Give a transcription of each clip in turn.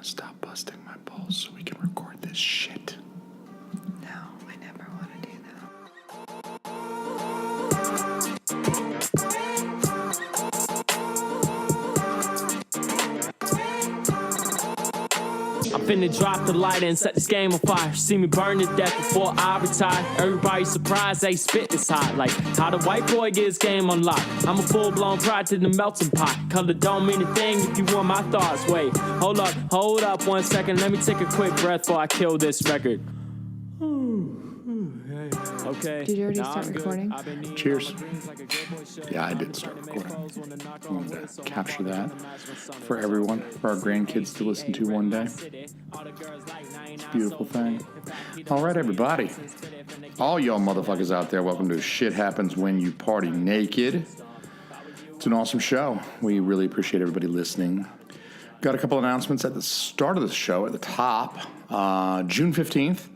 Stop busting my balls so we can record this shit. No, I never want to do that. I'm finna drop the light and set this game on fire. See me burn to death before I retire. Everybody surprised they spit this hot. Like how the white boy gets game unlocked. I'm a full-blown pride to the melting pot. Color don't mean a thing if you want my thoughts. Wait, hold up 1 second. Let me take a quick breath before I kill this record. Okay. Did you already start recording? Cheers. Yeah, I did start recording. I wanted to capture that for everyone, for our grandkids to listen to one day. It's a beautiful thing. All right, everybody. All y'all motherfuckers out there, welcome to Shit Happens When You Party Naked. It's an awesome show. We really appreciate everybody listening. Got a couple announcements at the start of the show, at the top. June 15th.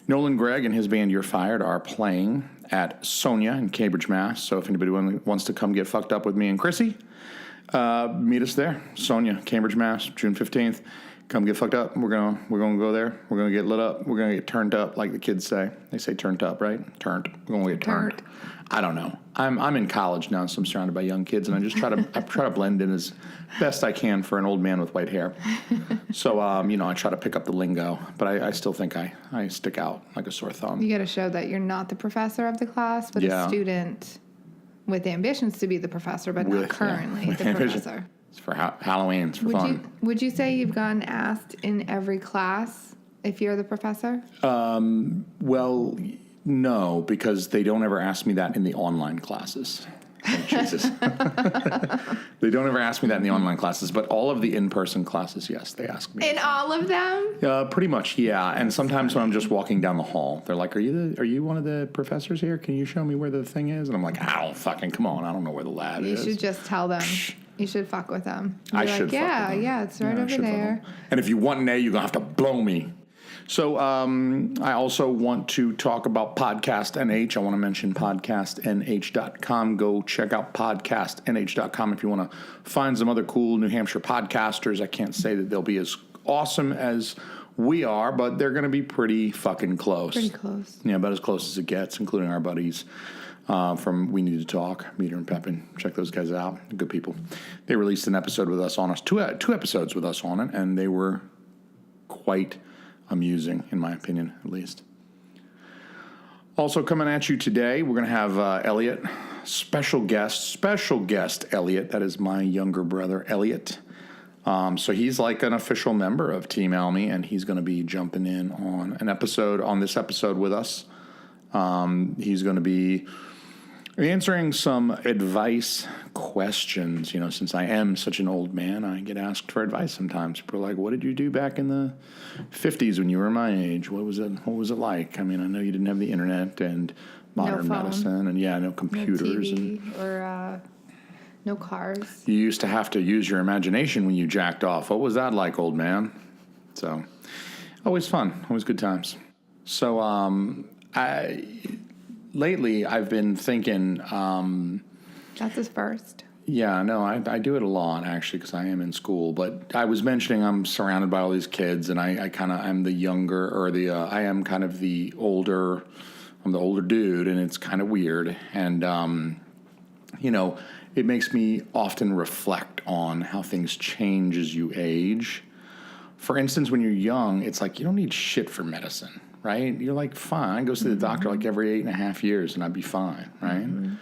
Nolan Gregg and his band You're Fired are playing at Sonia in Cambridge, Mass. So if anybody wants to come get fucked up with me and Chrissy, meet us there. Sonia, Cambridge, Mass, June 15th. Come get fucked up. We're gonna go there. We're gonna get lit up. We're gonna get turned up, like the kids say. They say turned up, right? Turned. We're gonna get turned. I don't know. I'm in college now, so I'm surrounded by young kids, and I just try to blend in as best I can for an old man with white hair. So I try to pick up the lingo, but I still think I stick out like a sore thumb. You got to show that you're not the professor of the class, but a student with ambitions to be the professor, but not currently the professor. It's for Halloween. It's for fun. Would you say you've gotten asked in every class if you're the professor? Well, no, because they don't ever ask me that in the online classes. Oh, Jesus. They don't ever ask me that in the online classes, but all of the in-person classes, yes, they ask me. In all of them? Pretty much, yeah. And sometimes when I'm just walking down the hall, they're like, are you one of the professors here? Can you show me where the thing is? And I'm like, come on, I don't know where the lab is. You should just tell them. You should fuck with them. I should fuck with them. Yeah, it's right over there. And if you want an A, you're going to have to blow me. So I also want to talk about Podcast NH. I want to mention podcastnh.com. Go check out podcastnh.com if you want to find some other cool New Hampshire podcasters. I can't say that they'll be as awesome as we are, but they're going to be pretty fucking close. Pretty close. Yeah, about as close as it gets, including our buddies from We Need to Talk, Meter and Pepin. Check those guys out. Good people. They released an episode with us on us, two episodes with us on it, and they were quite amusing, in my opinion, at least. Also coming at you today, we're going to have Elliot, special guest Elliot. That is my younger brother, Elliot. So he's like an official member of Team Alme, and he's going to be jumping in on this episode with us. He's going to be answering some advice questions. Since I am such an old man, I get asked for advice sometimes. People are like, what did you do back in the 50s when you were my age? What was it like? I mean, I know you didn't have the internet and modern medicine and no computers. No TV or no cars. You used to have to use your imagination when you jacked off. What was that like, old man? So, always fun. Always good times. So, lately, I've been thinking... That's his first. Yeah, no, I do it a lot, actually, because I am in school. But I was mentioning I'm surrounded by all these kids, and I'm the younger, or I am kind of the older... I'm the older dude, and it's kind of weird. And, it makes me often reflect on how things change as you age. For instance, when you're young, it's like you don't need shit for medicine. Right? You're like, fine. I go see the doctor like every 8.5 years and I'd be fine, right? Mm-hmm.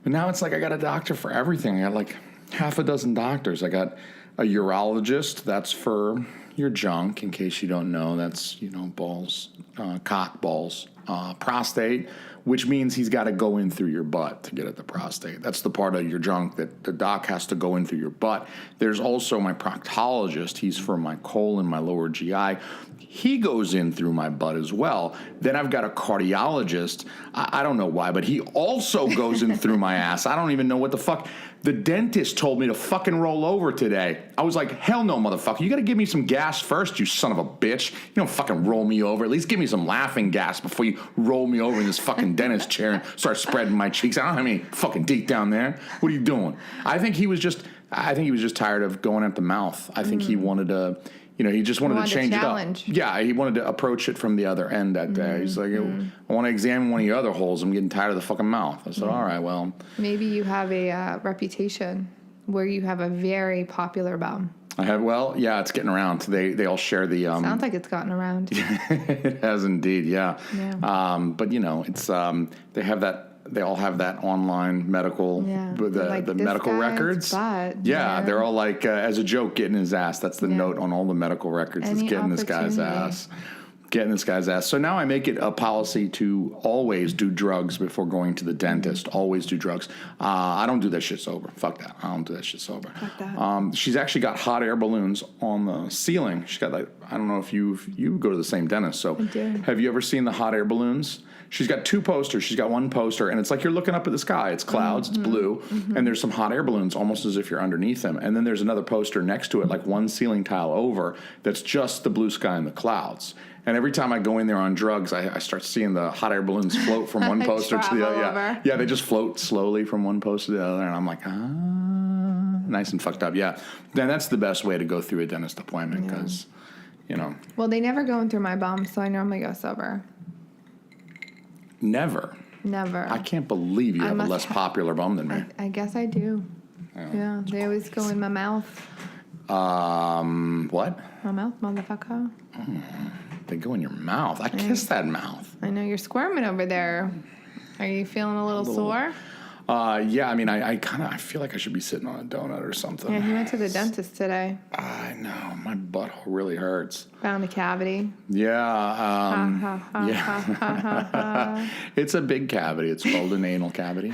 But now it's like I got a doctor for everything. I got like half a dozen doctors. I got a urologist. That's for your junk, in case you don't know. That's, balls, cock, balls, prostate, which means he's got to go in through your butt to get at the prostate. That's the part of your junk that the doc has to go in through your butt. There's also my proctologist. He's for my colon, my lower GI. He goes in through my butt as well. Then I've got a cardiologist. I don't know why, but he also goes in through my ass. I don't even know what the fuck. The dentist told me to fucking roll over today. I was like, hell no, motherfucker. You got to give me some gas first, you son of a bitch. You don't fucking roll me over. At least give me some laughing gas before you roll me over in this fucking dentist chair and start spreading my cheeks. I don't have any fucking teeth down there. What are you doing? I think he was just I think he was just tired of going at the mouth. I think he wanted to, he just wanted to change it up. Yeah, he wanted to approach it from the other end that day. He's like, I want to examine one of your other holes. I'm getting tired of the fucking mouth. I said, all right, well. Maybe you have a reputation where you have a very popular bum. I have, it's getting around. They all share the. Sounds like it's gotten around. It has indeed, yeah. But it's they have that. They all have that online medical, the medical records. They're all like as a joke, getting his ass. That's the note on all the medical records. It's getting this guy's ass. Getting this guy's ass. So now I make it a policy to always do drugs before going to the dentist. Always do drugs. I don't do that shit sober. Fuck that. I don't do that shit sober. Fuck that. She's actually got hot air balloons on the ceiling. She's got like, I don't know if you go to the same dentist. So I do. Have you ever seen the hot air balloons? She's got 2 posters. She's got one poster, and it's like you're looking up at the sky. It's clouds, it's blue, and there's some hot air balloons almost as if you're underneath them. And then there's another poster next to it, like one ceiling tile over, that's just the blue sky and the clouds. And every time I go in there on drugs, I start seeing the hot air balloons float from one poster to the other. Yeah, they just float slowly from one poster to the other, and I'm like, nice and fucked up. Yeah, then that's the best way to go through a dentist appointment because, Well, they never go in through my bum, so I normally go sober. Never. I can't believe you have a less popular bum than me. I guess I do. Yeah, they always go in my mouth. What? My mouth, motherfucker. They go in your mouth. I kiss that mouth. I know you're squirming over there. Are you feeling a little sore? Yeah, I mean, I feel like I should be sitting on a donut or something. Yeah, he went to the dentist today. I know. My butthole really hurts. Found a cavity. Yeah. It's a big cavity. It's called an anal cavity.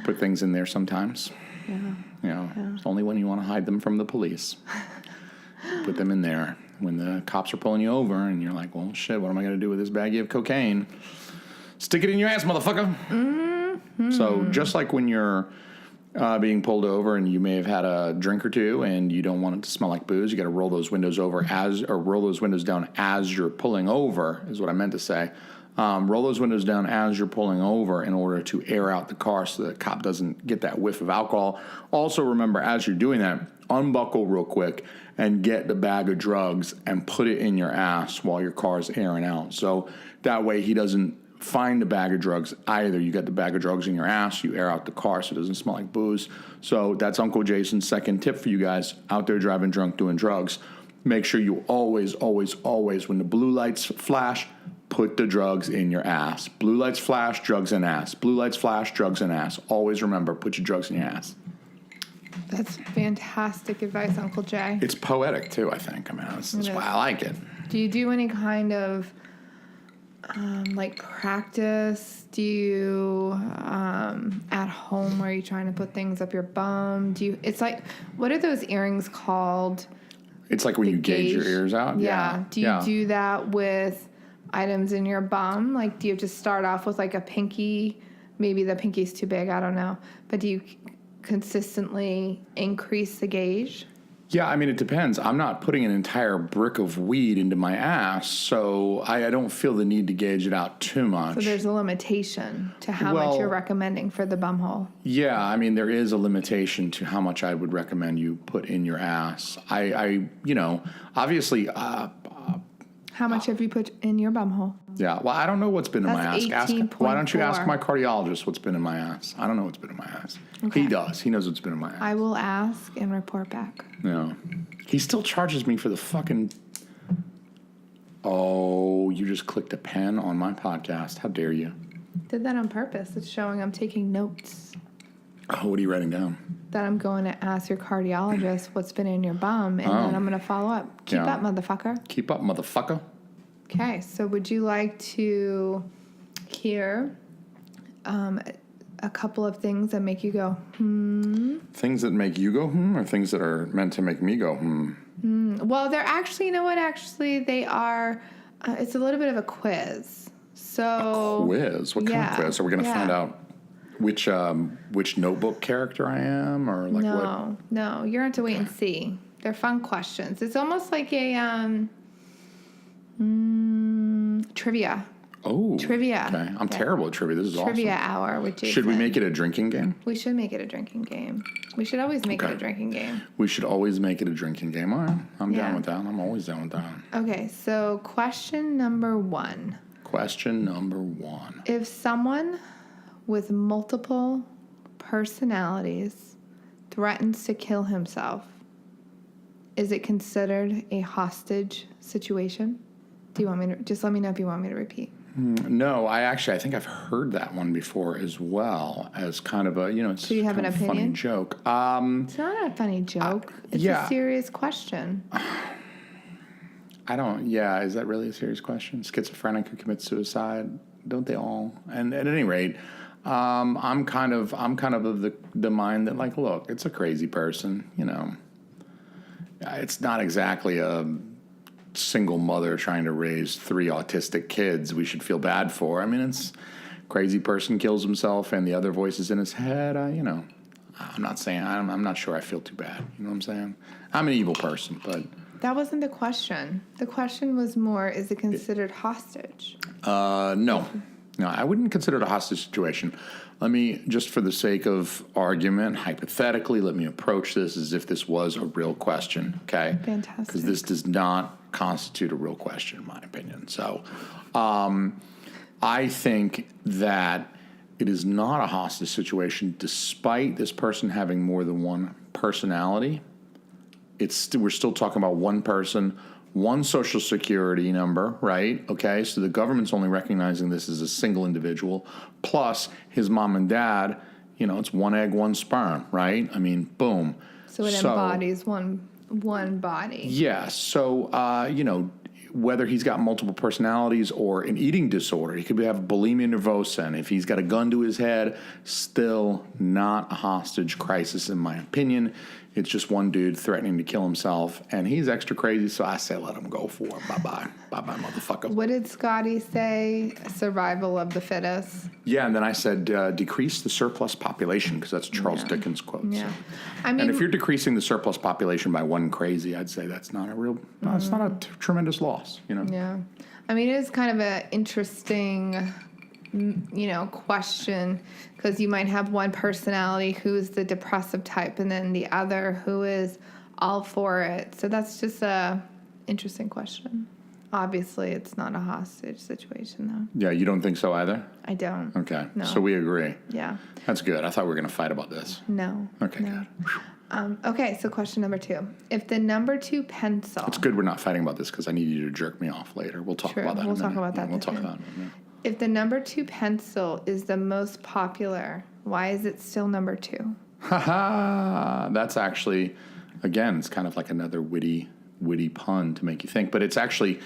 Put things in there sometimes. Yeah. It's only when you want to hide them from the police. Put them in there. When the cops are pulling you over and you're like, well, shit, what am I going to do with this baggie of cocaine? Stick it in your ass, motherfucker. Mm-hmm. So just like when you're being pulled over and you may have had a drink or two and you don't want it to smell like booze, you got to roll those windows down as you're pulling over, is what I meant to say. Roll those windows down as you're pulling over in order to air out the car so the cop doesn't get that whiff of alcohol. Also remember, as you're doing that, unbuckle real quick and get the bag of drugs and put it in your ass while your car's airing out. So that way he doesn't find the bag of drugs either. You get the bag of drugs in your ass, you air out the car so it doesn't smell like booze. So that's Uncle Jason's second tip for you guys out there driving drunk doing drugs. Make sure you always, when the blue lights flash, put the drugs in your ass. Blue lights flash, drugs in ass. Blue lights flash, drugs in ass. Always remember, put your drugs in your ass. That's fantastic advice, Uncle Jay. It's poetic, too, I think. I mean, that's why I like it. Do you do any kind of, practice? Do you, at home, where you're trying to put things up your bum? It's like, what are those earrings called? It's like when you gauge your ears out? Yeah. Do you do that with items in your bum? Like, do you have to start off with, like, a pinky? Maybe the pinky's too big, I don't know. But do you consistently increase the gauge? Yeah, I mean, it depends. I'm not putting an entire brick of weed into my ass, so I don't feel the need to gauge it out too much. So there's a limitation to how much you're recommending for the bum hole. Yeah, I mean, there is a limitation to how much I would recommend you put in your ass. Obviously... How much have you put in your bum hole? Yeah, well, I don't know what's been in my ass. Why don't you ask 18.4. my cardiologist what's been in my ass? I don't know what's been in my ass. Okay. He does. He knows what's been in my ass. I will ask and report back. Yeah. He still charges me for the fucking... Oh, you just clicked a pen on my podcast. How dare you? Did that on purpose. It's showing I'm taking notes. Oh, what are you writing down? That I'm going to ask your cardiologist what's been in your bum, and then I'm going to follow up. Keep up, motherfucker. Keep up, motherfucker. Okay, so would you like to hear a couple of things that make you go, Things that make you go, or things that are meant to make me go, Well, they're actually, you know what? Actually, they are, it's a little bit of a quiz. So A quiz? What kind of quiz? Are we going to find out which notebook character I am, or like what? No, you're going to have to wait and see. They're fun questions. It's almost like a trivia. Oh. Trivia. Okay. I'm terrible at trivia. This is Trivia awesome. hour with Jason. Should we make it a drinking game? We should make it a drinking game. We should always make it Okay. a drinking game. We should always make it a drinking game. All right. I'm Yeah. down with that. I'm always down with that. Okay, so question number 1. Question number 1. If someone with multiple personalities threatens to kill himself, is it considered a hostage situation? Do you want me to just let me know if you want me to repeat? No, I think I've heard that one before as well as kind of a, it's So you have kind an of a funny opinion? joke. It's not a funny joke. It's yeah. a serious question. Is that really a serious question? Schizophrenic who commits suicide, don't they all? And at any rate, I'm kind of of the mind that, like, look, it's a crazy person, It's not exactly a single mother trying to raise 3 autistic kids we should feel bad for. I mean, it's crazy person kills himself and the other voices in his head. I'm not saying, I'm not sure I feel too bad. You know what I'm saying? I'm an evil person, but... That wasn't the question. The question was more, is it considered hostage? No, I wouldn't consider it a hostage situation. Let me, just for the sake of argument, hypothetically, let me approach this as if this was a real question, okay? Fantastic. Because this does not constitute a real question, in my opinion. So I think that it is not a hostage situation, despite this person having more than one personality. We're still talking about one person, one social security number, right? Okay, so the government's only recognizing this as a single individual, plus his mom and dad, it's one egg, one sperm, right? I mean, boom. So it embodies one body. Yeah, so, whether he's got multiple personalities or an eating disorder, he could have bulimia nervosa, and if he's got a gun to his head, still not a hostage crisis, in my opinion. It's just one dude threatening to kill himself, and he's extra crazy, so I say let him go for it. Bye-bye. Bye-bye, motherfucker. What did Scotty say? Survival of the fittest. Yeah, and then I said decrease the surplus population, because that's a Charles Dickens quote. Yeah. So. I mean, And if you're decreasing the surplus population by one crazy, I'd say that's not a real, it's not a tremendous loss, Yeah. I mean, it is kind of an interesting, question, because you might have one personality who's the depressive type and then the other who is all for it. So that's just a interesting question. Obviously, it's not a hostage situation, though. Yeah, you don't think so either? I don't. Okay, No. so we agree. Yeah. That's good. I thought we were going to fight about this. No. Okay, no. good. Okay, so question number 2. If the number 2 pencil... It's good we're not fighting about this because I need you to jerk me off later. We'll talk True. about that in a We'll talk minute. about that Yeah, we'll too. talk about it in a minute. If the number 2 pencil is the most popular, why is it still number 2? Ha-ha! That's actually, again, it's kind of like another witty pun to make you think. But it's actually,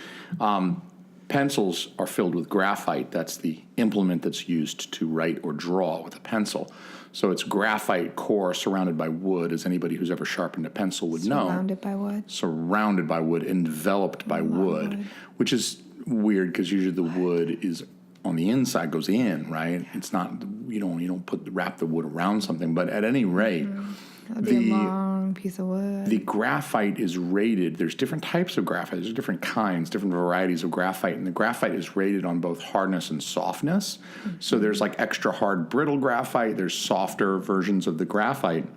pencils are filled with graphite. That's the implement that's used to write or draw with a pencil. So it's graphite core surrounded by wood, as anybody who's ever sharpened a pencil would know. Surrounded by wood. Surrounded by wood, enveloped by wood, which is weird because usually the wood is on the inside, goes in, right? It's not, you don't wrap the wood around something. But at any rate, That'd be a long piece of wood. the graphite is rated. There's different types of graphite. There's different kinds, different varieties of graphite. And the graphite is rated on both hardness and softness. So there's like extra hard, brittle graphite. There's softer versions of the graphite.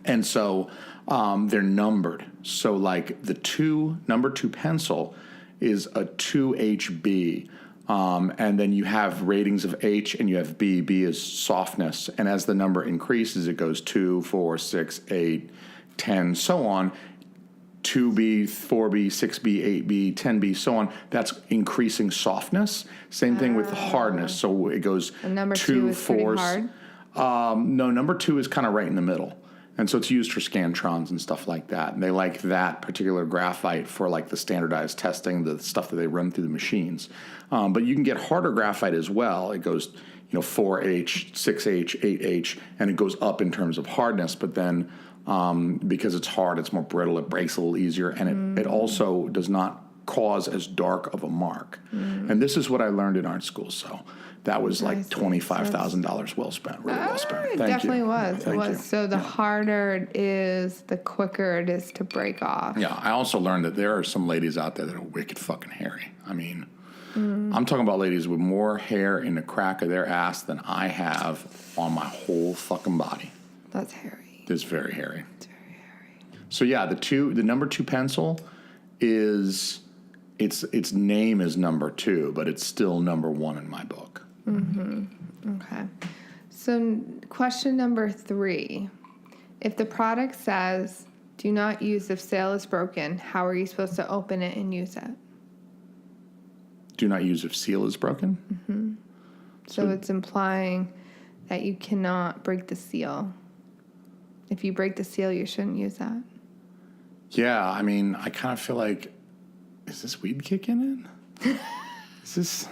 And so they're numbered. So like the number 2 pencil is a 2HB. And then you have ratings of H and you have B. B is softness. And as the number increases, it goes 2, 4, 6, 8, 10, so on. 2B, 4B, 6B, 8B, 10B, so on. That's increasing softness. Same thing with hardness. So it goes And number 2, 2 is pretty 4. hard? No, number 2 is kind of right in the middle. And so it's used for scantrons and stuff like that. And they like that particular graphite for like the standardized testing, the stuff that they run through the machines. But you can get harder graphite as well. It goes, 4H, 6H, 8H, and it goes up in terms of hardness. But then because it's hard, it's more brittle, it breaks a little easier. And it also does not cause as dark of a mark. And this is what I learned in art school. So that was like $25,000 well spent, really well spent. It Thank definitely you. was. Thank It was. you. So the harder it is, the quicker it is to break off. Yeah, I also learned that there are some ladies out there that are wicked fucking hairy. I mean, I'm talking about ladies with more hair in the crack of their ass than I have on my whole fucking body. That's hairy. It's very hairy. It's very hairy. So yeah, the number 2 pencil is its name is number 2, but it's still number 1 in my book. Okay. So question number 3. If the product says, do not use if seal is broken, how are you supposed to open it and use it? Do not use if seal is broken? So it's implying that you cannot break the seal. If you break the seal, you shouldn't use that. Yeah, I mean, I kind of feel like, is this weed kicking in? Is this...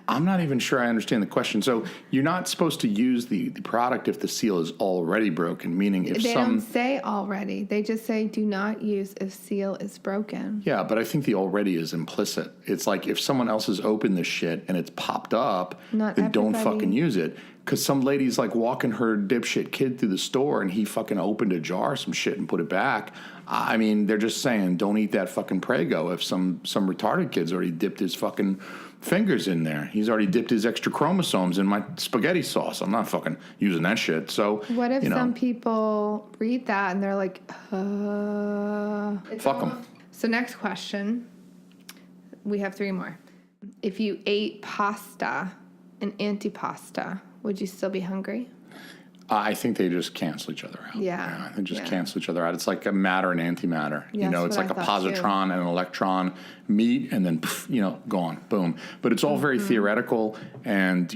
I'm not even sure I understand the question. So you're not supposed to use the product if the seal is already broken, meaning if They don't say already. They just say do not use if seal is broken. Yeah, but I think the already is implicit. It's like if someone else has opened this shit and it's popped up, Not then don't everybody. fucking use it. Because some lady's like walking her dipshit kid through the store and he fucking opened a jar of some shit and put it back. I mean, they're just saying don't eat that fucking Prego if some retarded kid's already dipped his fucking fingers in there. He's already dipped his extra chromosomes in my spaghetti sauce. I'm not fucking using that shit. So What if you know, some people read that and they're like, fuck them. So next question. We have 3 more. If you ate pasta and antipasta, would you still be hungry? I think they just cancel each other out. Yeah, They just yeah. cancel each other out. It's like a matter and antimatter. Yeah, It's that's like a what I thought, too. positron and an electron meet and then, gone, boom. But it's all very Mm-hmm. theoretical. And,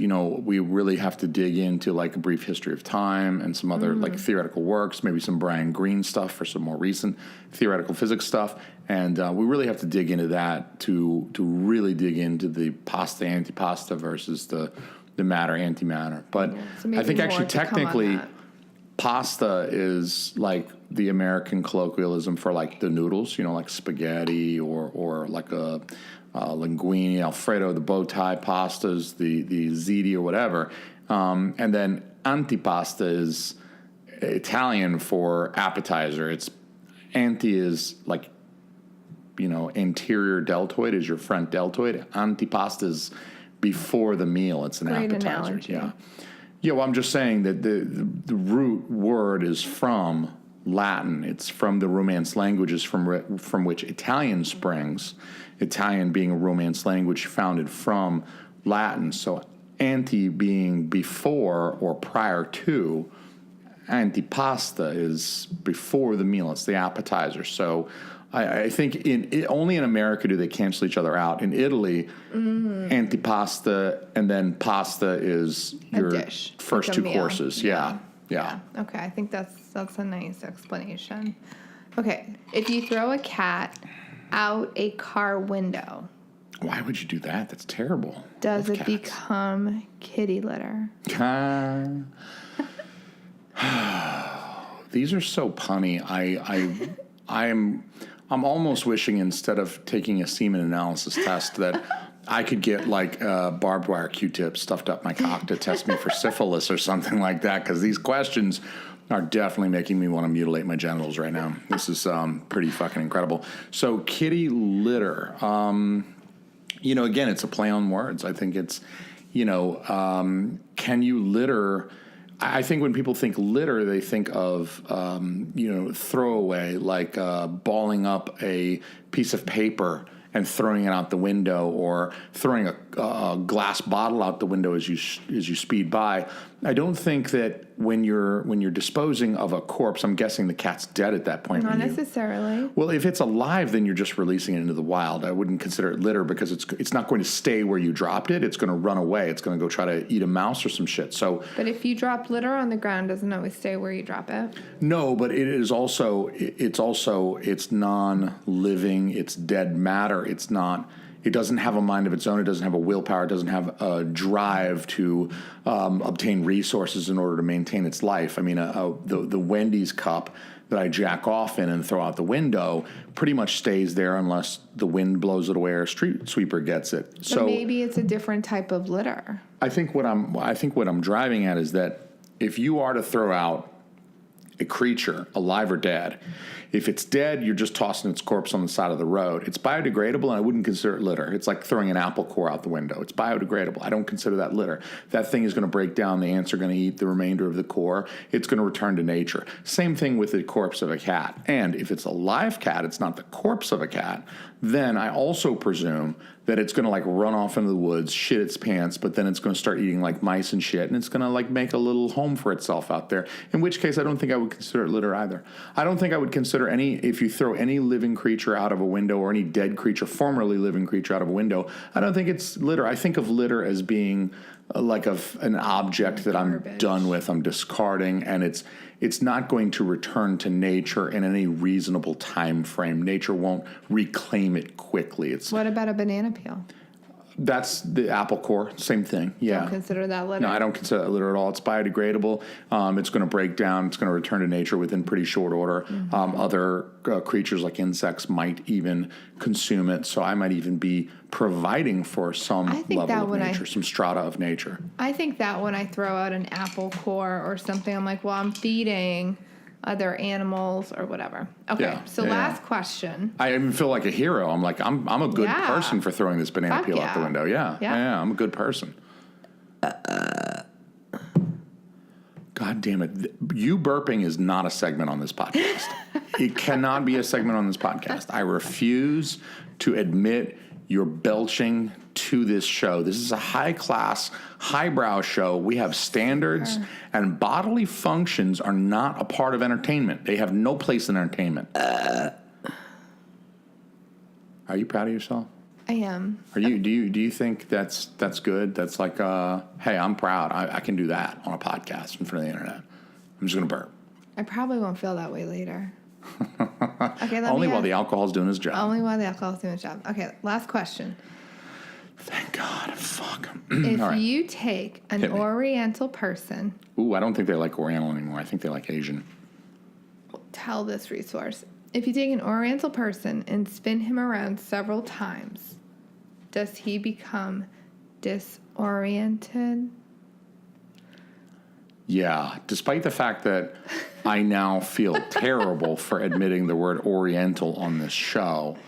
we really have to dig into like a brief history of time and some other like theoretical works, maybe some Brian Greene stuff for some more recent theoretical physics stuff. And we really have to dig into that to really dig into the pasta antipasta versus the matter antimatter. But So maybe I think more actually to come on technically that. pasta is like the American colloquialism for like the noodles, like spaghetti or like a linguine, Alfredo, the bow tie pastas, the ziti or whatever. And then antipasta is Italian for appetizer. It's anti is like, anterior deltoid is your front deltoid. Antipasta is before the meal. It's an Great appetizer. analogy. Yeah. Yeah, well, I'm just saying that the root word is from Latin. It's from the Romance languages from which Italian springs, Italian being a Romance language founded from Latin. So anti being before or prior to, antipasta is before the meal. It's the appetizer. So I think only in America do they cancel each other out. In Italy, antipasta and then pasta is your dish, first like a 2 meal. courses. Yeah. Okay, I think that's a nice explanation. Okay, if you throw a cat out a car window, Why would you do that? That's terrible. does Love it cats. become kitty litter? These are so punny. I'm almost wishing instead of taking a semen analysis test that I could get like barbed wire Q-tips stuffed up my cock to test me for syphilis or something like that, because these questions are definitely making me want to mutilate my genitals right now. This is pretty fucking incredible. So kitty litter, again, it's a play on words. I think it's, can you litter? I think when people think litter, they think of, throwaway, like balling up a piece of paper and throwing it out the window, or throwing a glass bottle out the window as you speed by. I don't think that when you're disposing of a corpse, I'm guessing the cat's dead at that point. Not necessarily. Well, if it's alive, then you're just releasing it into the wild. I wouldn't consider it litter because it's not going to stay where you dropped it. It's going to run away. It's going to go try to eat a mouse or some shit. So, But if you drop litter on the ground, doesn't always stay where you drop it. no, but it's non-living. It's dead matter. It doesn't have a mind of its own. It doesn't have a willpower. It doesn't have a drive to obtain resources in order to maintain its life. I mean, the Wendy's cup that I jack off in and throw out the window pretty much stays there unless the wind blows it away or a street sweeper gets it. But So maybe it's a different type of litter. I think what I'm driving at is that if you are to throw out a creature, alive or dead. If it's dead, you're just tossing its corpse on the side of the road. It's biodegradable, and I wouldn't consider it litter. It's like throwing an apple core out the window. It's biodegradable. I don't consider that litter. That thing is going to break down. The ants are going to eat the remainder of the core. It's going to return to nature. Same thing with the corpse of a cat. And if it's a live cat, it's not the corpse of a cat, then I also presume that it's going to like run off into the woods, shit its pants, but then it's going to start eating like mice and shit, and it's going to like make a little home for itself out there. In which case, I don't think I would consider it litter either. I don't think I would consider if you throw any living creature out of a window or any dead creature, formerly living creature out of a window, I don't think it's litter. I think of litter as being like an object that I'm done with, I'm discarding, and it's not going to return to nature in any reasonable time frame. Nature won't reclaim it quickly. What about a banana peel? That's the apple core, same thing. Yeah. Don't consider that litter? No, I don't consider that litter at all. It's biodegradable. It's going to break down. It's going to return to nature within pretty short order. Other creatures like insects might even consume it. So I might even be providing for some level of nature, some strata of nature. I think that when I throw out an apple core or something, I'm like, well, I'm feeding other animals or whatever. Okay, Yeah, so yeah, last question. I even feel like a hero. I'm like, I'm a good Yeah. person for throwing this banana Fuck peel out the yeah. window. Yeah, I'm a good person. God damn it. You burping is not a segment on this podcast. It cannot be a segment on this podcast. I refuse to admit you're belching to this show. This is a high-class, highbrow show. We have standards, and bodily functions are not a part of entertainment. They have no place in entertainment. Are you proud of yourself? I am. Are you? Do you think that's good? That's like, hey, I'm proud. I can do that on a podcast in front of the internet. I'm just gonna burp. I probably won't feel that way later. Okay, Only while the alcohol's doing his job. Only while the alcohol's doing its job. Okay, last question. Thank God. Fuck. If All right. you take an Hit me. Oriental person, Ooh, I don't think they like Oriental anymore. I think they like Asian. tell this resource. If you take an Oriental person and spin him around several times, does he become disoriented? Yeah, despite the fact that I now feel terrible for admitting the word Oriental on this show,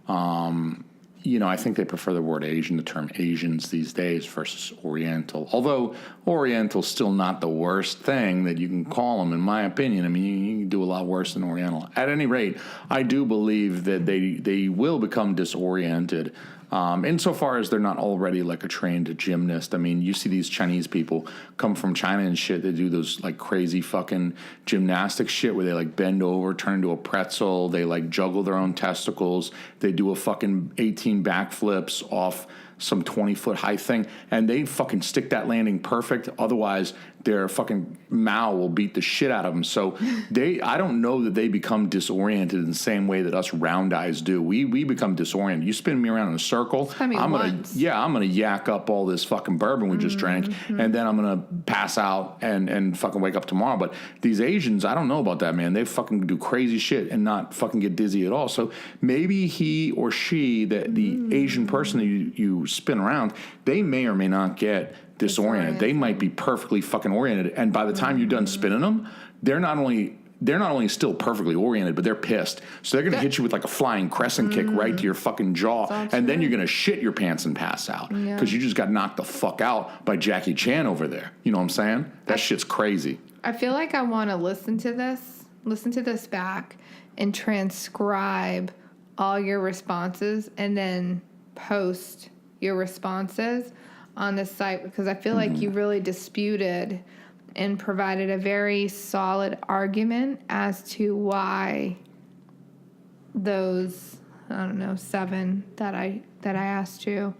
I think they prefer the word Asian, the term Asians these days versus Oriental. Although Oriental's still not the worst thing that you can call them, in my opinion. I mean, you can do a lot worse than Oriental. At any rate, I do believe that they will become disoriented. Insofar as they're not already like a trained gymnast. I mean, you see these Chinese people come from China and shit. They do those like crazy fucking gymnastic shit where they like bend over, turn into a pretzel. They like juggle their own testicles. They do a fucking 18 backflips off some 20-foot high thing, and they fucking stick that landing perfect. Otherwise, their fucking Mao will beat the shit out of them. So I don't know that they become disoriented in the same way that us round eyes do. We become disoriented. You spin me around in a circle, I'm gonna yak up all this fucking bourbon we just drank, and then I'm gonna pass out and fucking wake up tomorrow. But these Asians, I don't know about that, man. They fucking do crazy shit and not fucking get dizzy at all. So maybe he or she, the Asian person that you spin around, they may or may not get disoriented. They might be perfectly fucking oriented, and by the time you're done spinning them, they're not only still perfectly oriented, but they're pissed. So they're going to hit you with like a flying crescent kick right to your fucking jaw, and then you're going to shit your pants and pass out because you just got knocked the fuck out by Jackie Chan over there. You know what I'm saying? That shit's crazy. I feel like I want to listen to this back, and transcribe all your responses, and then post your responses on the site, because I feel like you really disputed and provided a very solid argument as to why those, 7 that I asked you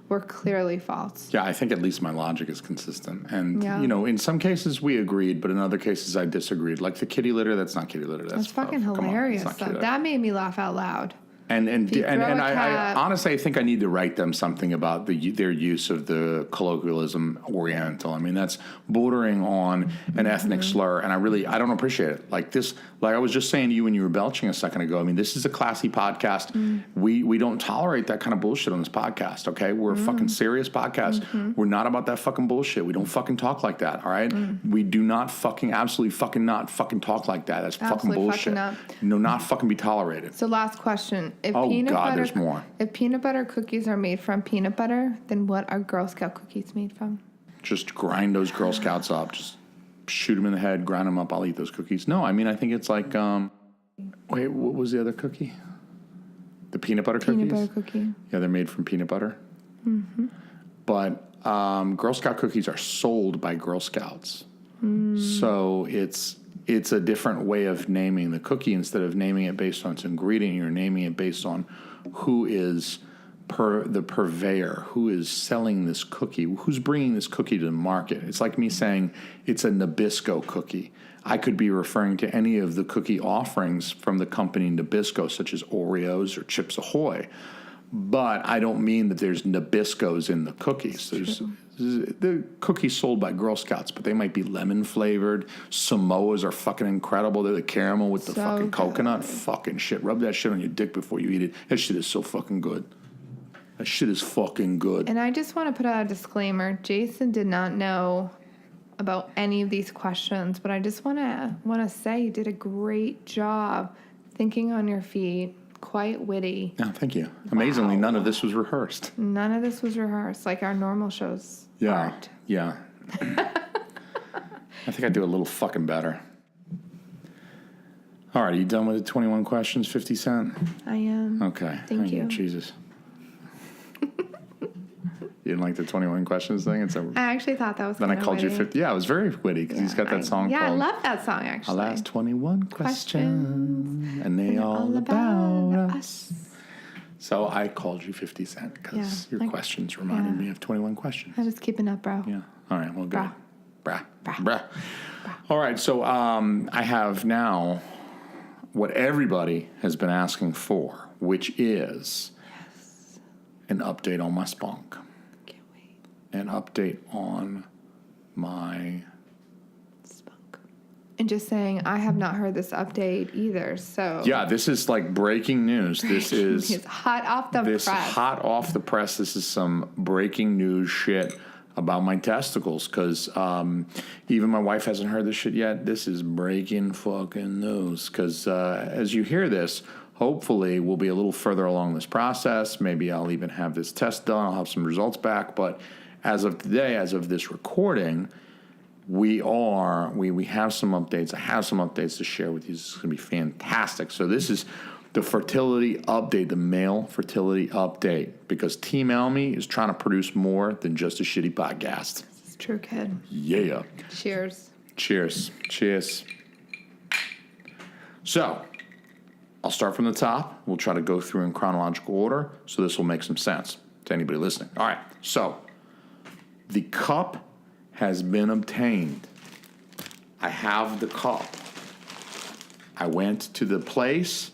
were clearly false. Yeah, I think at least my logic is consistent. And, in some cases we agreed, but in other cases I disagreed. Like the kitty litter, that's not kitty litter. That's fucking hilarious. That made me laugh out loud. And you throw a I cat- honestly, I think I need to write them something about their use of the colloquialism Oriental. I mean, that's bordering on an ethnic slur, and I don't appreciate it. Like I was just saying to you when you were belching a second ago. I mean, this is a classy podcast. We don't tolerate that kind of bullshit on this podcast. Okay, we're a fucking serious podcast. We're not about that fucking bullshit. We don't fucking talk like that. All right, we do not absolutely fucking not fucking talk like that. That's fucking Absolutely bullshit. fucking not. No, not fucking be tolerated. So last question. If Oh, God, there's more. If peanut butter cookies are made from peanut butter, then what are Girl Scout cookies made from? Just grind those Girl Scouts up. Just shoot them in the head, grind them up. I'll eat those cookies. No, I mean, I think it's like, wait, what was the other cookie? The peanut butter cookies? Peanut butter cookie. Yeah, they're made from peanut butter. But Girl Scout cookies are sold by Girl Scouts. So it's a different way of naming the cookie. Instead of naming it based on its ingredient, you're naming it based on who is the purveyor, who is selling this cookie, who's bringing this cookie to the market. It's like me saying it's a Nabisco cookie. I could be referring to any of the cookie offerings from the company Nabisco, such as Oreos or Chips Ahoy. But I don't mean that there's Nabiscos in the cookies. There's the cookies sold by Girl Scouts, but they might be lemon flavored. Samoas are fucking incredible. They're the caramel with the So fucking good. coconut. Fucking shit. Rub that shit on your dick before you eat it. That shit is so fucking good. That shit is fucking good. And I just want to put out a disclaimer. Jason did not know about any of these questions, but I just want to say you did a great job thinking on your feet. Quite witty. Yeah, thank you. Amazingly, none of this was rehearsed. None of this was rehearsed like our normal shows. Yeah, aren't. yeah. I think I do a little fucking better. All right, are you done with the 21 questions, 50 Cent? I am. Okay. Thank you. Jesus. You didn't like the 21 questions thing? I actually thought that was Then I kinda called you witty. 50. Yeah, it was very witty because he's got that song Yeah, called I love that song actually. I'll ask 21 questions, and they all about us. So I called you 50 Cent because Yeah, your questions reminded me of 21 questions. I was keeping up, bro. Yeah. All right. Well, good. Brah. Brah. All right. So I have now what everybody has been asking for, which is an update on my spunk. Can't wait. An update on my Spunk. And just saying, I have not heard this update either. So Yeah, this is like breaking news. This is it's hot off the this press. hot off the press. This is some breaking news shit about my testicles because even my wife hasn't heard this shit yet. This is breaking fucking news because as you hear this, hopefully we'll be a little further along this process. Maybe I'll even have this test done. I'll have some results back. But as of today, as of this recording, we have some updates. I have some updates to share with you. This is going to be fantastic. So this is the fertility update, the male fertility update, because Team Alme is trying to produce more than just a shitty podcast. It's true, kid. Yeah. Cheers. Cheers. Cheers. So I'll start from the top. We'll try to go through in chronological order, so this will make some sense to anybody listening. All right. So the cup has been obtained. I have the cup. I went to the place,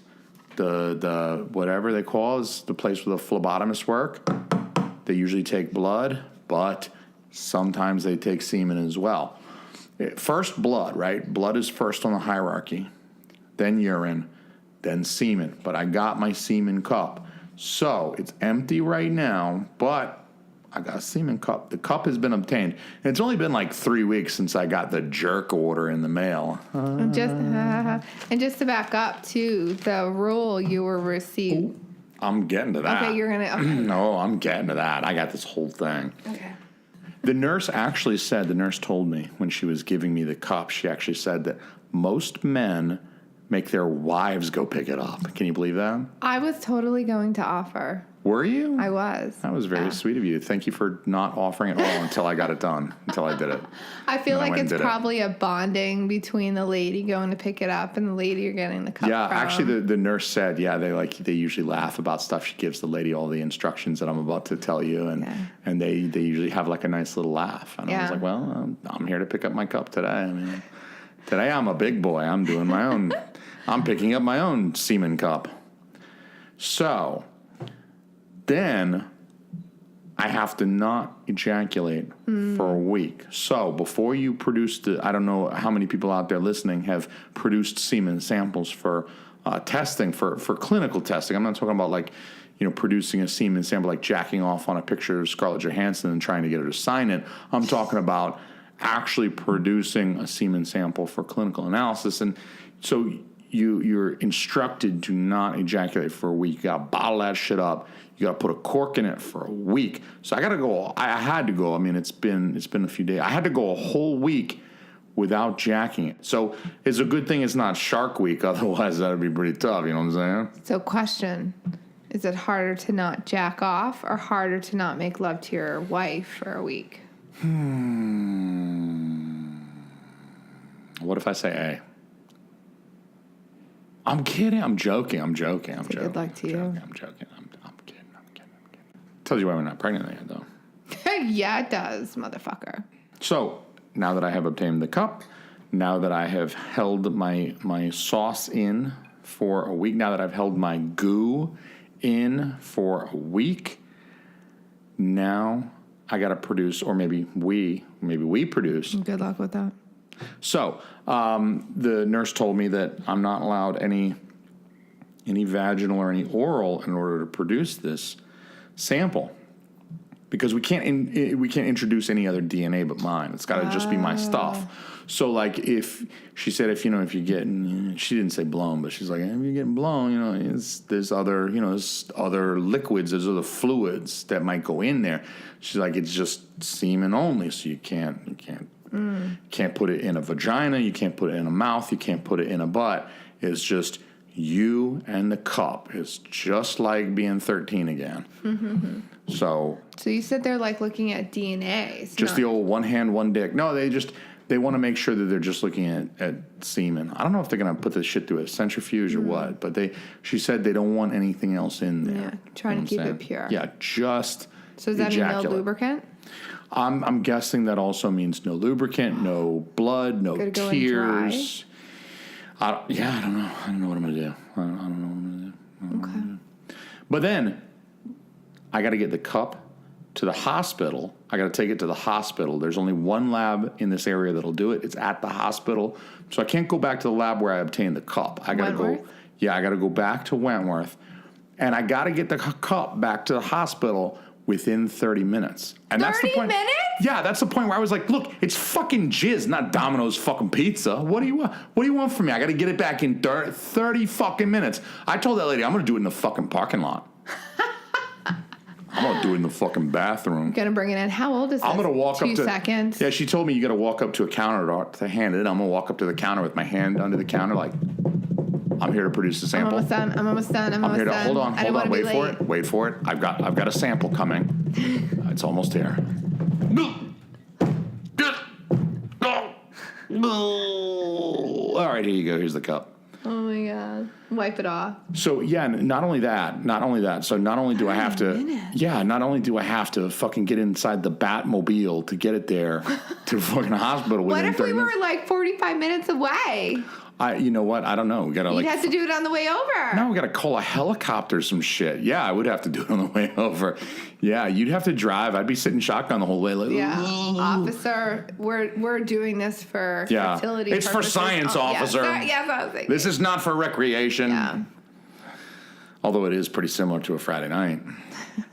the whatever they call is the place where the phlebotomists work. They usually take blood, but sometimes they take semen as well. First blood, right? Blood is first on the hierarchy, then urine, then semen. But I got my semen cup. So it's empty right now, but I got a semen cup. The cup has been obtained. And it's only been like 3 weeks since I got the jerk order in the mail. And just to back up to the rule you were received. I'm getting to that. Okay, you're gonna. Okay. No, I'm getting to that. I got this whole thing. Okay. The nurse told me when she was giving me the cup, she actually said that most men make their wives go pick it up. Can you believe that? I was totally going to offer. Were you? I was. That was very sweet of you. Thank you for not offering at all until I got it done, until I did it. I feel And I like went it's and did it. probably a bonding between the lady going to pick it up and the lady you're getting the cup Yeah, from. actually, the nurse said, they usually laugh about stuff. She gives the lady all the instructions that I'm about to tell you, and they usually have like a nice little laugh. And I was like, well, I'm here to pick up my cup today. I mean, today I'm a big boy. I'm doing my own. I'm picking up my own semen cup. So then I have to not ejaculate for a week. So before you produce I don't know how many people out there listening have produced semen samples for testing, for clinical testing. I'm not talking about like, producing a semen sample, like jacking off on a picture of Scarlett Johansson and trying to get her to sign it. I'm talking about actually producing a semen sample for clinical analysis. And so you're instructed to not ejaculate for a week. You got to bottle that shit up. You got to put a cork in it for a week. So I got to go. I had to go. I mean, it's been a few days. I had to go a whole week without jacking it. So it's a good thing it's not Shark Week. Otherwise, that'd be pretty tough. You know what I'm saying? So question, is it harder to not jack off or harder to not make love to your wife for a week? What if I say A? I'm kidding. I'm joking. Good luck to you. I'm joking. I'm kidding. Tells you why we're not pregnant yet, though. Yeah, it does, motherfucker. So now that I have obtained the cup, now that I have held my sauce in for a week, now that I've held my goo in for a week, now I got to produce, or maybe we produce. Good luck with that. So the nurse told me that I'm not allowed any vaginal or any oral in order to produce this sample, because we can't introduce any other DNA but mine. It's got to just be my stuff. So like if she said if you're getting, she didn't say blown, but she's like, if you're getting blown, there's other liquids, there's other fluids that might go in there. She's like, it's just semen only, so you can't put it in a vagina, you can't put it in a mouth, you can't put it in a butt. It's just you and the cup. It's just like being 13 again. Mm-hmm. So you said they're like looking at DNA. Just the old one hand, one dick. No, they want to make sure that they're just looking at semen. I don't know if they're going to put this shit through a centrifuge or what, but she said they don't want anything else in there. Yeah, trying to keep it pure. Yeah, just So does that mean no lubricant? I'm guessing that also means no lubricant, no blood, no tears. I don't know. I don't know what I'm going to do. I don't know what I'm going to do. Okay. But then I got to get the cup to the hospital. I got to take it to the hospital. There's only one lab in this area that'll do it. It's at the hospital. So I can't go back to the lab where I obtained the cup. I got to go. Yeah, I got to go back to Wentworth. And I got to get the cup back to the hospital within 30 minutes. And 30 minutes? Yeah, that's the point where I was like, look, it's fucking jizz, not Domino's fucking pizza. What do you want? What do you want from me? I got to get it back in 30 fucking minutes. I told that lady, I'm going to do it in the fucking parking lot. I'm going to do it in the fucking bathroom. Going to bring it in. How old is this? I'm going to walk up to... 2 seconds? Yeah, she told me you got to walk up to a counter to hand it. I'm going to walk up to the counter with my hand under the counter like, I'm here to produce a sample. I'm almost done. Hold on. Wait for it. I've got a sample coming. It's almost here. All right, here you go. Here's the cup. Oh my God. Wipe it off. So yeah, not only that. So not only do I have to fucking get inside the Batmobile to get it there to the fucking hospital What within if we 30 minutes. were like 45 minutes away? You know what? I don't know. We gotta You'd have to do it on the way over. No, we gotta call a helicopter or some shit. Yeah, I would have to do it on the way over. Yeah, you'd have to drive. I'd be sitting shotgun the whole way. Like, yeah, officer, we're doing this for fertility it's purposes. For science, officer. Yeah, I was thinking. This is not for recreation. Yeah. Although it is pretty similar to a Friday night.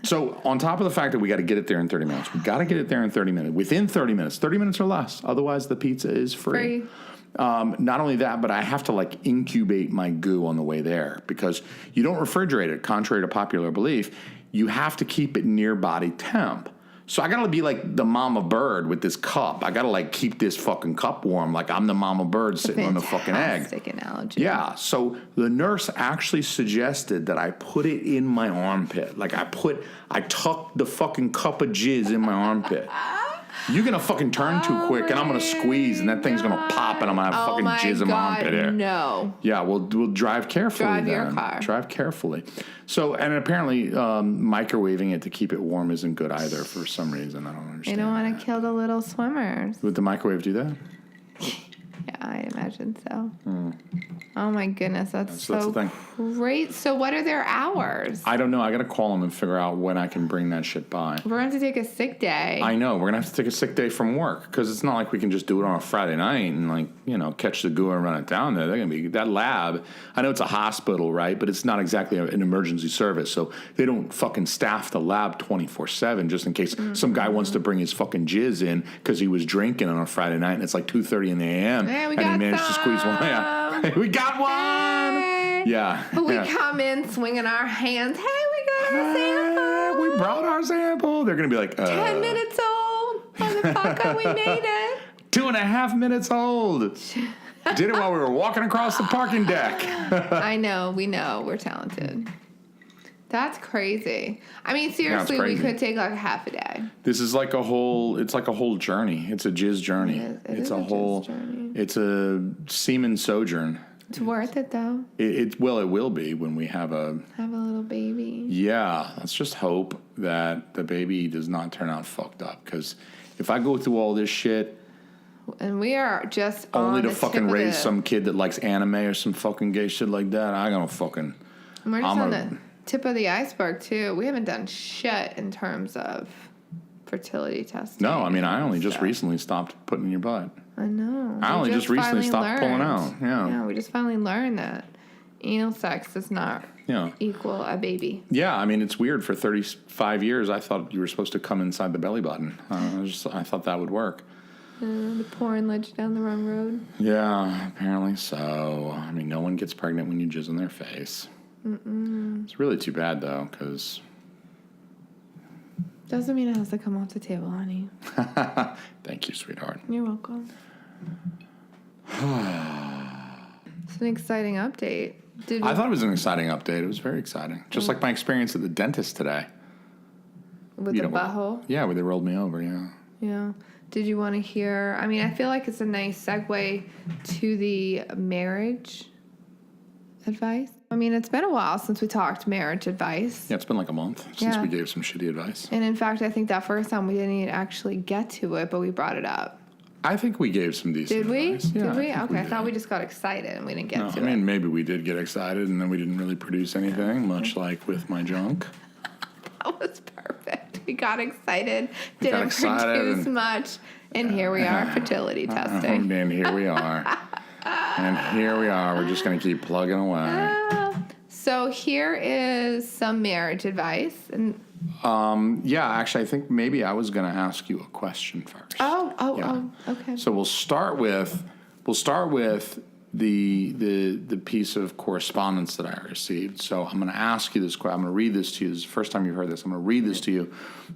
So on top of the fact that we got to get it there in 30 minutes, we got to get it there in 30 minutes. Within 30 minutes, 30 minutes or less. Otherwise, the pizza is free. Not only that, but I have to like incubate my goo on the way there because you don't refrigerate it, contrary to popular belief. You have to keep it near body temp. So I got to be like the mama bird with this cup. I got to like keep this fucking cup warm like I'm the mama bird sitting on the fucking egg. Fantastic analogy. Yeah. So the nurse actually suggested that I put it in my armpit. Like I tucked the fucking cup of jizz in my armpit. You're going to fucking turn too quick, and I'm going to squeeze, and that thing's going to pop, and I'm going to have fucking jizz in my armpit there. No. Yeah, we'll drive carefully. Drive your car. Drive carefully. So, and apparently microwaving it to keep it warm isn't good either for some reason. I don't understand. You don't want to kill the little swimmers. Would the microwave do that? Yeah, I imagine so. Oh my goodness, that's the so thing. great. So what are their hours? I don't know. I got to call them and figure out when I can bring that shit by. We're going to have to take a sick day. I know. We're going to have to take a sick day from work because it's not like we can just do it on a Friday night and, like, you know, catch the goo and run it down there. They're going to be, that lab, I know it's a hospital, right? But it's not exactly an emergency service. So they don't fucking staff the lab 24/7 just in case some guy wants to bring his fucking jizz in because he was drinking on a Friday night and it's like 2:30 in the a.m. Yeah, we and got he managed to squeeze one. some. Yeah. We got one. Hey. Yeah. We Yeah. come in swinging our hands. Hey, we got our sample. We brought our sample. They're going to be like, 10 minutes old. Motherfucker, we made it. 2.5 minutes old. Did it while we were walking across the parking deck. I know. We know. We're talented. That's crazy. I mean, seriously, we crazy. could take like half a day. This is like it's like a whole journey. It's a jizz journey. It It's is a a whole, jizz journey. it's a semen sojourn. It's worth it though. It will be when we have a, Have a little baby. yeah, let's just hope that the baby does not turn out fucked up. Because if I go through all this shit And we are just only on to the fucking tip of raise the- some kid that likes anime or some fucking gay shit like that, I'm gonna fucking, We're just I'm on gonna- the tip of the iceberg too. We haven't done shit in terms of fertility testing. no, I mean, I only just stuff. recently stopped putting in your butt. I know. I We only just recently finally stopped pulling out. Yeah. Yeah, we just finally learned that anal sex does not Yeah. equal a baby. Yeah, I mean, it's weird. For 35 years, I thought you were supposed to come inside the belly button. I thought that would work. The porn led you down the wrong road. Yeah, apparently so. I mean, no one gets pregnant when you jizz in their face. It's really too bad, though, because... Doesn't mean it has to come off the table, honey. Thank you, sweetheart. You're welcome. It's an exciting update. Did we, I thought it was an exciting update. It was very exciting. Just like my experience at the dentist today. with You the know, butthole? Yeah, where they rolled me over, yeah. Yeah. Did you want to hear? I mean, I feel like it's a nice segue to the marriage advice. I mean, it's been a while since we talked marriage advice. Yeah, it's been like a month since Yeah. we gave some shitty advice. And in fact, I think that first time we didn't even actually get to it, but we brought it up. I think we gave some decent Did we? advice. Yeah, Did we? think Okay, I did. thought we just got excited and we didn't get No, to I mean, it. maybe we did get excited and then we didn't really produce anything, much like with my junk. That was perfect. We got excited, We got didn't excited produce and- much, and here we are, fertility testing. And here we are. And here we are. We're just going to keep plugging away. So here is some marriage advice. And Yeah, actually, I think maybe I was going to ask you a question first. oh, okay. So we'll start with the piece of correspondence that I received. So I'm going to ask you this question. I'm going to read this to you. This is the first time you've heard this. I'm going to read this to you,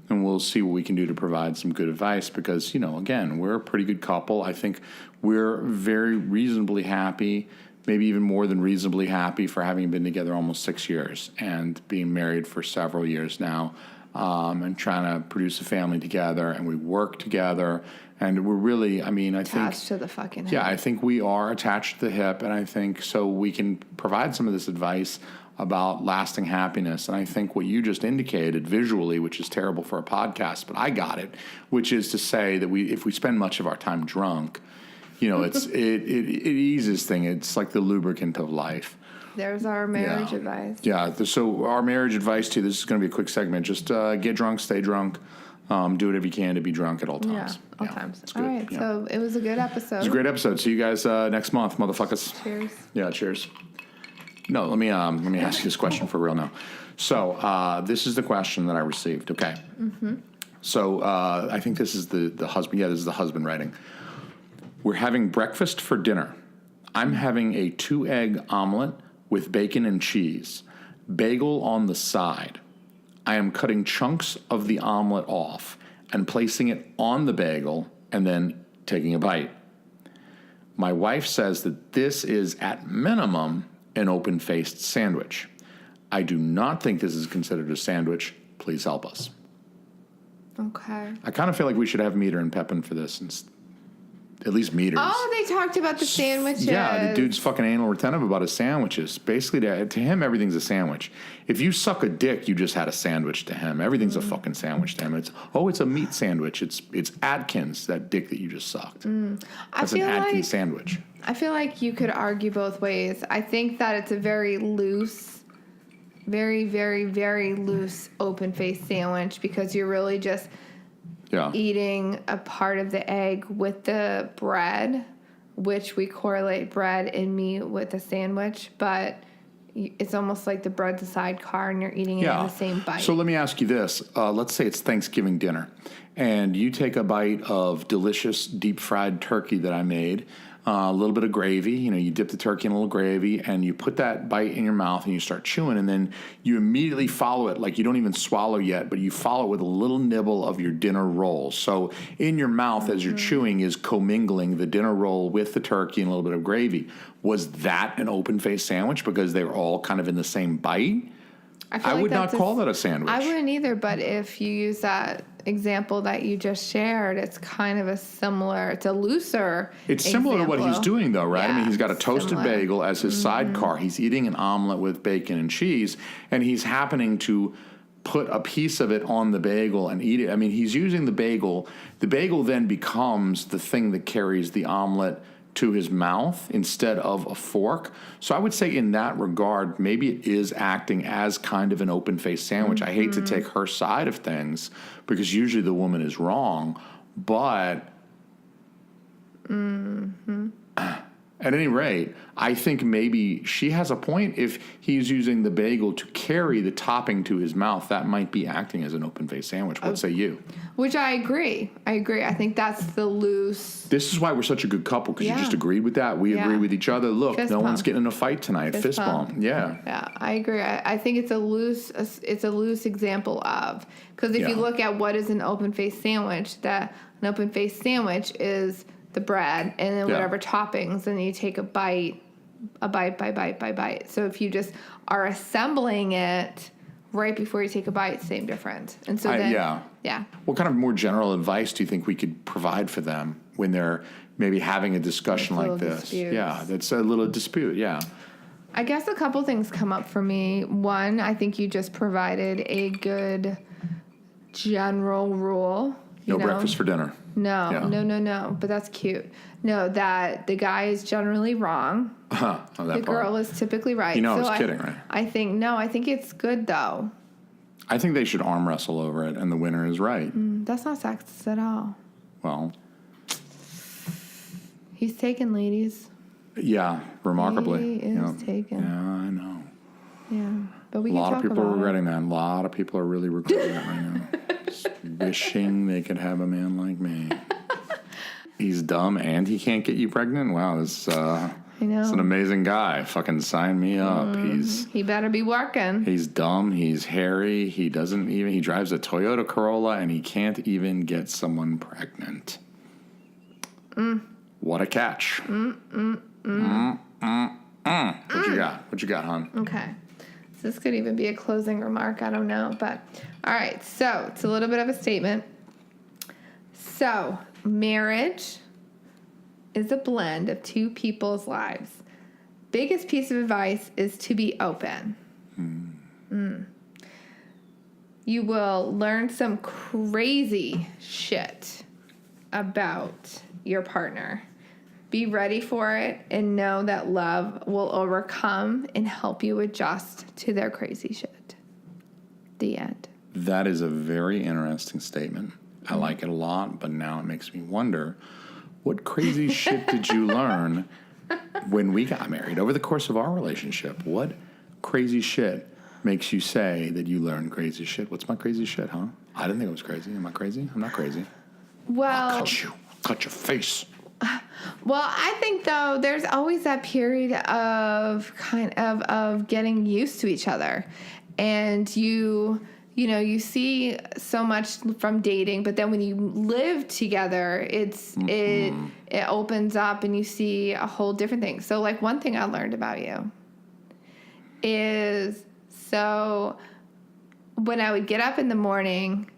and we'll see what we can do to provide some good advice. Because, you know, again, we're a pretty good couple. I think we're very reasonably happy, maybe even more than reasonably happy, for having been together almost 6 years and being married for several years now, and trying to produce a family together. And we work together. And we're really, I mean, I think... Attached to the fucking head. Yeah, I think we are attached to the hip, and I think so we can provide some of this advice about lasting happiness. And I think what you just indicated visually, which is terrible for a podcast, but I got it, which is to say that if we spend much of our time drunk, you know, it eases things. It's like the lubricant of life. There's our marriage advice. Yeah, so our marriage advice to you, this is going to be a quick segment. Just get drunk, stay drunk. Do whatever you can to be drunk at all times. Yeah, all times. it's All good. right, Yeah. so it was a good episode. It's a great episode. See you guys next month, motherfuckers. Cheers. Yeah, cheers. No, let me ask you this question for real now. So this is the question that I received. Okay. Mm-hmm. So I think this is the husband. Yeah, this is the husband writing. We're having breakfast for dinner. I'm having a 2-egg omelet with bacon and cheese, bagel on the side. I am cutting chunks of the omelet off and placing it on the bagel and then taking a bite. My wife says that this is, at minimum, an open-faced sandwich. I do not think this is considered a sandwich. Please help us. Okay. I kind of feel like we should have Meter and Pepin for this. And at least meters. Oh, they talked about the sandwiches. Yeah, the dude's fucking anal retentive about his sandwiches. Basically, to him, everything's a sandwich. If you suck a dick, you just had a sandwich to him. Everything's a fucking sandwich to him. It's a meat sandwich. It's Atkins, that dick that you just sucked. That's an Atkins sandwich. I feel like you could argue both ways. I think that it's a very loose, very, very, very loose open-faced sandwich because you're really just eating a part of the egg with the bread, which we correlate bread and meat with a sandwich, but it's almost like the bread's a sidecar and you're eating it in the same bite. So let me ask you this. Let's say it's Thanksgiving dinner, and you take a bite of delicious deep-fried turkey that I made, a little bit of gravy. You dip the turkey in a little gravy, and you put that bite in your mouth, and you start chewing, and then you immediately follow it, like you don't even swallow yet, but you follow it with a little nibble of your dinner roll. So in your mouth, as you're chewing, is commingling the dinner roll with the turkey and a little bit of gravy. Was that an open-faced sandwich because they were all kind of in the same bite? I would not call that a sandwich. I wouldn't either, but if you use that example that you just shared, it's kind of it's a looser It's similar to what he's doing, though, right? Yeah, I mean, he's got a toasted bagel as his sidecar. He's eating an omelet with bacon and cheese, and he's happening to put a piece of it on the bagel and eat it. I mean, he's using the bagel. The bagel then becomes the thing that carries the omelet to his mouth instead of a fork. So I would say in that regard, maybe it is acting as kind of an open-faced sandwich. I hate to take her side of things because usually the woman is wrong, but at any rate, I think maybe she has a point. If he's using the bagel to carry the topping to his mouth, that might be acting as an open-faced sandwich. What say you? Which I agree. I think that's the loose. This is why we're such a good couple, because you just agreed with that. We agree with each other. Look, Fist no pump. one's getting in a fight tonight. Fist bump. Yeah. Yeah, I agree. I think it's a loose example of, because if you look at what is an open-faced sandwich, that an open-faced sandwich is the bread and then whatever toppings, and you take a bite by bite. So if you just are assembling it right before you take a bite, same difference. And so then, What kind of more general advice do you think we could provide for them when they're maybe having a discussion like this? Disputes. Yeah, that's a little dispute, yeah. I guess a couple things come up for me. One, I think you just provided a good general rule. No breakfast for dinner. No. But that's cute. No, that the guy is generally wrong. The girl is typically right. I was kidding, right? I think it's good, though. I think they should arm wrestle over it, and the winner is right. That's not sexist at all. Well. He's taken, ladies. Yeah, remarkably. He is taken. Yeah, I know. Yeah, but we A can lot talk of people are about regretting that. A lot of people are really regretting that right now. Just wishing they could have a man like me. He's dumb and he can't get you pregnant? Wow, this I know. It's an amazing guy. Fucking sign me up. He better be working. He's dumb. He's hairy. He drives a Toyota Corolla and he can't even get someone pregnant. What a catch. What you got, hon? Okay. So this could even be a closing remark. I don't know. But, all right. So it's a little bit of a statement. So marriage is a blend of two people's lives. Biggest piece of advice is to be open. You will learn some crazy shit about your partner. Be ready for it and know that love will overcome and help you adjust to their crazy shit. The end. That is a very interesting statement. I like it a lot, but now it makes me wonder, what crazy shit did you learn when we got married? Over the course of our relationship, what crazy shit makes you say that you learned crazy shit? What's my crazy shit, huh? I didn't think it was crazy. Am I crazy? I'm not crazy. Well, I'll cut you. Cut your face. Well, I think though there's always that period of of getting used to each other, and you see so much from dating, but then when you live together, it opens up and you see a whole different thing. So like one thing I learned about you is, so when I would get up in the morning,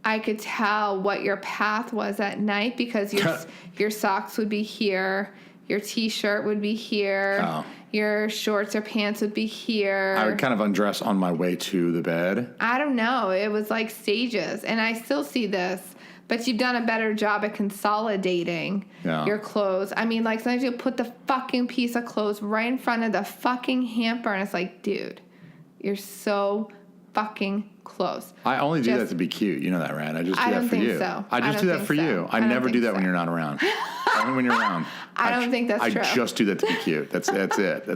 I could tell what your path was at night because your socks would be here, your T-shirt would be here, your shorts or pants would be here. I would kind of undress on my way to the bed. I don't know. It was like stages, and I still see this. But you've done a better job at consolidating your clothes. I mean, like, sometimes you put the fucking piece of clothes right in front of the fucking hamper, and it's like, dude, you're so fucking close. I only do that to be cute. You know that, right? I just do that for you. So. I just do that for you. I never do that when you're not around. Only when you're around. I don't think that's true. I just do that to be cute. That's it.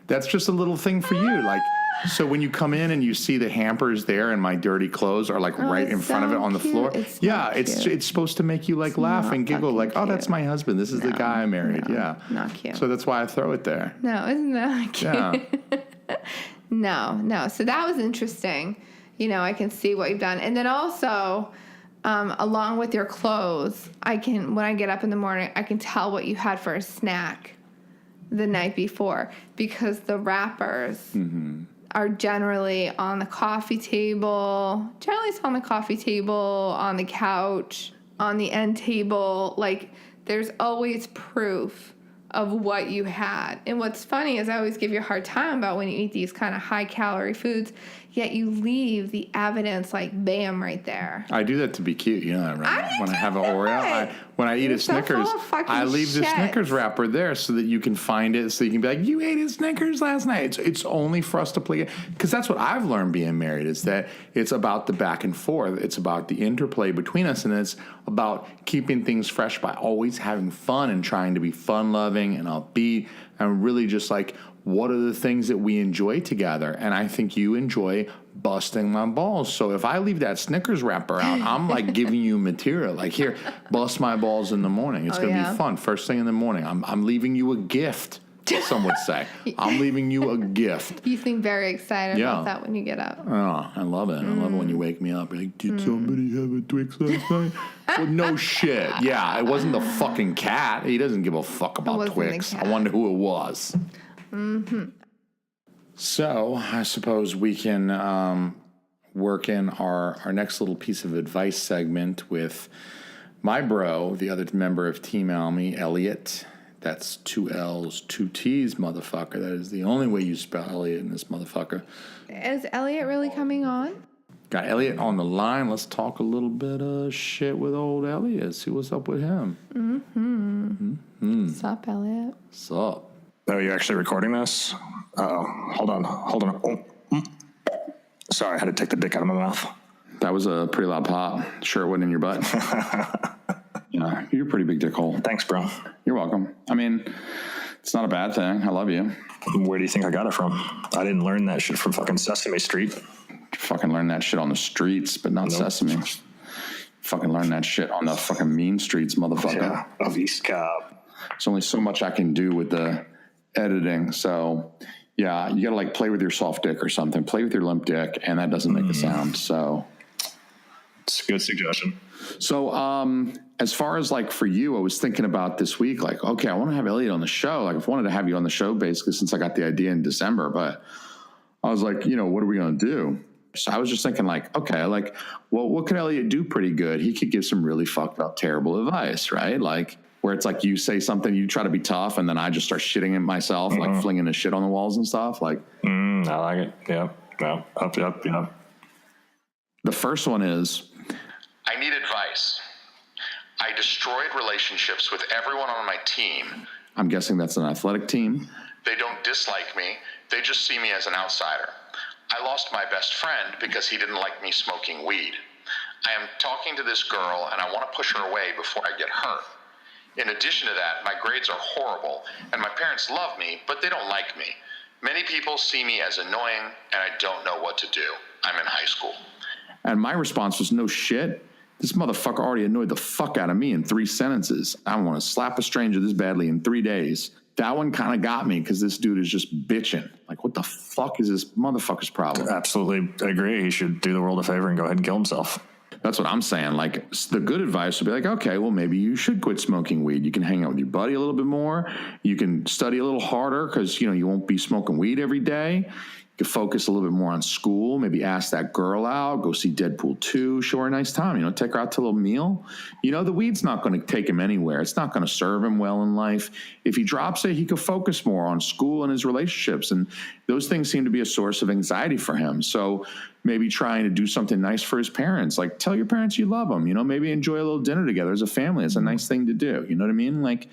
That's just a little thing for you. Like, so when you come in and you see the hampers there and my dirty clothes are like right in front of it on the floor. It's supposed to make you like laugh and giggle like, oh, that's my husband. This is the guy I married. Not cute. So that's why I throw it there. No, isn't that cute? Yeah. No. So that was interesting. You know, I can see what you've done. And then also, along with your clothes, when I get up in the morning, I can tell what you had for a snack the night before because the wrappers are generally on the coffee table. Generally, it's on the coffee table, on the couch, on the end table. Like, there's always proof of what you had. And what's funny is I always give you a hard time about when you eat these kind of high-calorie foods, yet you leave the evidence like, bam, right there. I do that to be cute. You know that, right? When I have an Oreo, when I eat a Snickers, I leave the Snickers wrapper there so that you can find it, so you can be like, you ate a Snickers last night. It's only for us to play. Because that's what I've learned being married, is that it's about the back and forth. It's about the interplay between us, and it's about keeping things fresh by always having fun and trying to be fun-loving and upbeat and really just like, what are the things that we enjoy together? And I think you enjoy busting my balls. So if I leave that Snickers wrapper out, I'm like giving you material. Like, here, bust my balls in the morning. It's going to be fun. First thing in the morning. I'm leaving you a gift, some would say. I'm leaving you a gift. You seem very excited about that when you get up. Oh, I love it. I love it when you wake me up. You're like, did somebody have a Twix last night? Well, no shit. Yeah, it wasn't the fucking cat. He doesn't give a fuck about Twix. I wonder who it was. So I suppose we can work in our next little piece of advice segment with my bro, the other member of Team Alme, Elliot. That's 2 L's, 2 T's, motherfucker. That is the only way you spell Elliot in this motherfucker. Is Elliot really coming on? Got Elliot on the line. Let's talk a little bit of shit with old Elliot. See what's up with him. What's up, Elliot? What's up? Oh, you're actually recording this? Uh-oh. Hold on. Oh. Sorry, I had to take the dick out of my mouth. That was a pretty loud pop. Sure it wasn't in your butt. Yeah, you're a pretty big dick hole. Thanks, bro. You're welcome. I mean, it's not a bad thing. I love you. Where do you think I got it from? I didn't learn that shit from fucking Sesame Street. Fucking learn that shit on the streets, but not Sesame. Fucking learn that shit on the fucking mean streets, motherfucker. Yeah, of East Cobb. There's only so much I can do with the editing, so yeah, you gotta like play with your soft dick or something. Play with your limp dick, and that doesn't make a sound. So it's a good suggestion. So as far as like for you, I was thinking about this week, like, okay, I want to have Elliot on the show. Like, I've wanted to have you on the show basically since I got the idea in December, but I was like, you know, what are we gonna do? So I was just thinking like, okay, like, well, what could Elliot do pretty good? He could give some really fucked up, terrible advice, right? Like, where it's like you say something, you try to be tough, and then I just start shitting at myself, like flinging the shit on the walls and stuff. Like, I like it. Yeah. Up. The first one is, I need advice. I destroyed relationships with everyone on my team. I'm guessing that's an athletic team. They don't dislike me. They just see me as an outsider. I lost my best friend because he didn't like me smoking weed. I am talking to this girl, and I want to push her away before I get hurt. In addition to that, my grades are horrible, and my parents love me, but they don't like me. Many people see me as annoying, and I don't know what to do. I'm in high school. And my response was, no shit. This motherfucker already annoyed the fuck out of me in 3 sentences. I don't want to slap a stranger this badly in 3 days. That one kind of got me because this dude is just bitching. Like, what the fuck is this motherfucker's problem? Absolutely agree. He should do the world a favor and go ahead and kill himself. That's what I'm saying. Like, the good advice would be like, okay, well, maybe you should quit smoking weed. You can hang out with your buddy a little bit more. You can study a little harder because, you know, you won't be smoking weed every day. could focus a little bit more on school, maybe ask that girl out, go see Deadpool 2, show her a nice time, take her out to a little meal. The weed's not going to take him anywhere. It's not going to serve him well in life. If he drops it, he could focus more on school and his relationships. And those things seem to be a source of anxiety for him. So maybe trying to do something nice for his parents, like tell your parents you love them, maybe enjoy a little dinner together as a family. It's a nice thing to do. You know what I mean? Like,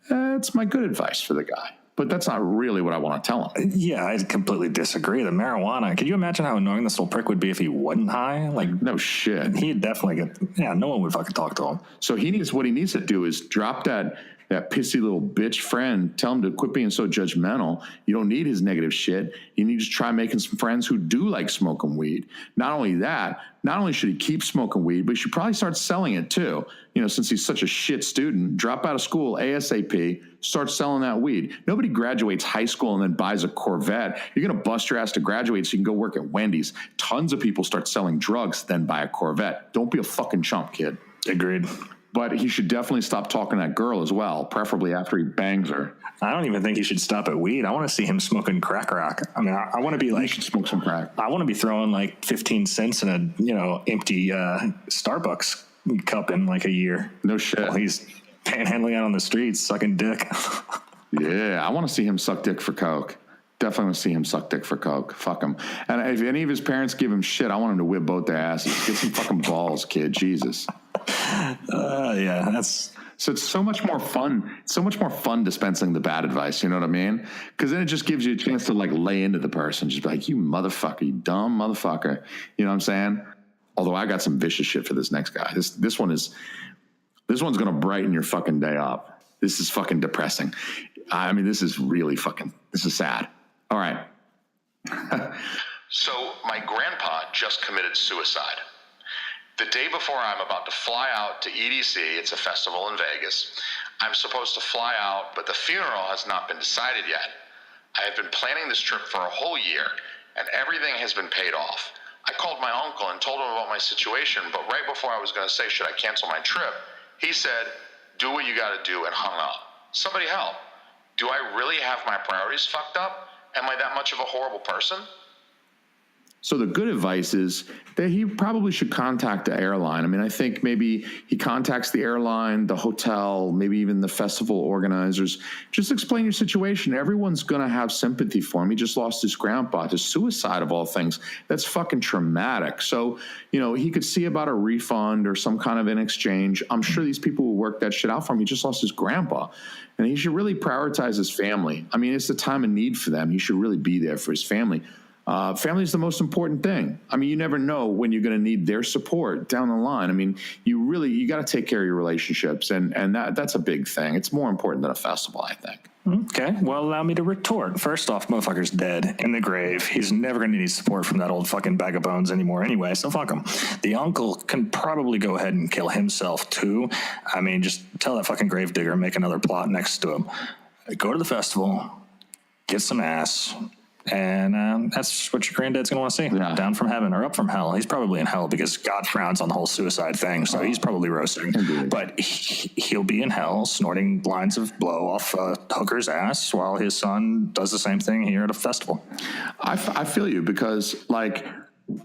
that's my good advice for the guy. But that's not really what I want to tell him. Yeah, I completely disagree. The marijuana, could you imagine how annoying this little prick would be if he wasn't high? Like, no shit. He'd definitely no one would fucking talk to him. So what he needs to do is drop that pissy little bitch friend, tell him to quit being so judgmental. You don't need his negative shit. You need to try making some friends who do like smoking weed. Not only should he keep smoking weed, but he should probably start selling it too. Since he's such a shit student, drop out of school ASAP, start selling that weed. Nobody graduates high school and then buys a Corvette. You're going to bust your ass to graduate so you can go work at Wendy's. Tons of people start selling drugs, then buy a Corvette. Don't be a fucking chump, kid. Agreed. But he should definitely stop talking to that girl as well, preferably after he bangs her. I don't even think he should stop at weed. I want to see him smoking crack rock. I mean, I want to be like... You should smoke some crack. I want to be throwing like 15 cents in a, empty Starbucks cup in like a year. No shit. While he's panhandling out on the streets, sucking dick. Yeah, I want to see him suck dick for coke. Definitely want to see him suck dick for coke. Fuck him. And if any of his parents give him shit, I want him to whip both their asses. Get some fucking balls, kid. Jesus. Yeah, that's... So it's so much more fun. It's so much more fun dispensing the bad advice. You know what I mean? Because then it just gives you a chance to like lay into the person. Just be like, you motherfucker, you dumb motherfucker. You know what I'm saying? Although I got some vicious shit for this next guy. This one's going to brighten your fucking day up. This is fucking depressing. I mean, this is sad. All right. So my grandpa just committed suicide. The day before I'm about to fly out to EDC, it's a festival in Vegas. I'm supposed to fly out, but the funeral has not been decided yet. I have been planning this trip for a whole year, and everything has been paid off. I called my uncle and told him about my situation, but right before I was going to say, should I cancel my trip, he said, do what you got to do, and hung up. Somebody help. Do I really have my priorities fucked up? Am I that much of a horrible person? So the good advice is that he probably should contact the airline. I mean, I think maybe he contacts the airline, the hotel, maybe even the festival organizers. Just explain your situation. Everyone's going to have sympathy for him. He just lost his grandpa to suicide of all things. That's fucking traumatic. So, he could see about a refund or some kind of an exchange. I'm sure these people will work that shit out for him. He just lost his grandpa. And he should really prioritize his family. I mean, it's the time of need for them. He should really be there for his family. Family is the most important thing. I mean, you never know when you're going to need their support down the line. I mean, you got to take care of your relationships, and that's a big thing. It's more important than a festival, I think. Okay, well, allow me to retort. First off, motherfucker's dead in the grave. He's never going to need support from that old fucking bag of bones anymore anyway, so fuck him. The uncle can probably go ahead and kill himself, too. I mean, just tell that fucking gravedigger, make another plot next to him. Go to the festival, get some ass, and that's what your granddad's going to want to see. Yeah. Down from heaven or up from hell. He's probably in hell because God frowns on the whole suicide thing, so he's probably roasting. Indeed. But he'll be in hell snorting lines of blow off a hooker's ass while his son does the same thing here at a festival. I feel you because, like,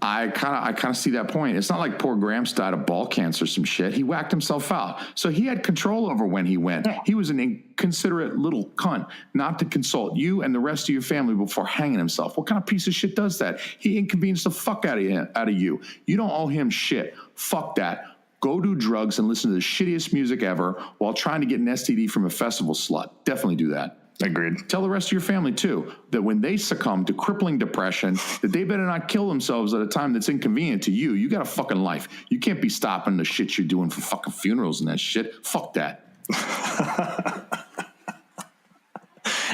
I kind of see that point. It's not like poor Gramps died of ball cancer or some shit. He whacked himself out. So he had control over when he went. He was an inconsiderate little cunt not to consult you and the rest of your family before hanging himself. What kind of piece of shit does that? He inconvenienced the fuck out of you. You don't owe him shit. Fuck that. Go do drugs and listen to the shittiest music ever while trying to get an STD from a festival slut. Definitely do that. Agreed. Tell the rest of your family, too, that when they succumb to crippling depression, that they better not kill themselves at a time that's inconvenient to you. You got a fucking life. You can't be stopping the shit you're doing for fucking funerals and that shit. Fuck that.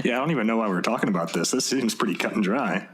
Yeah, I don't even know why we're talking about this. This seems pretty cut and dry.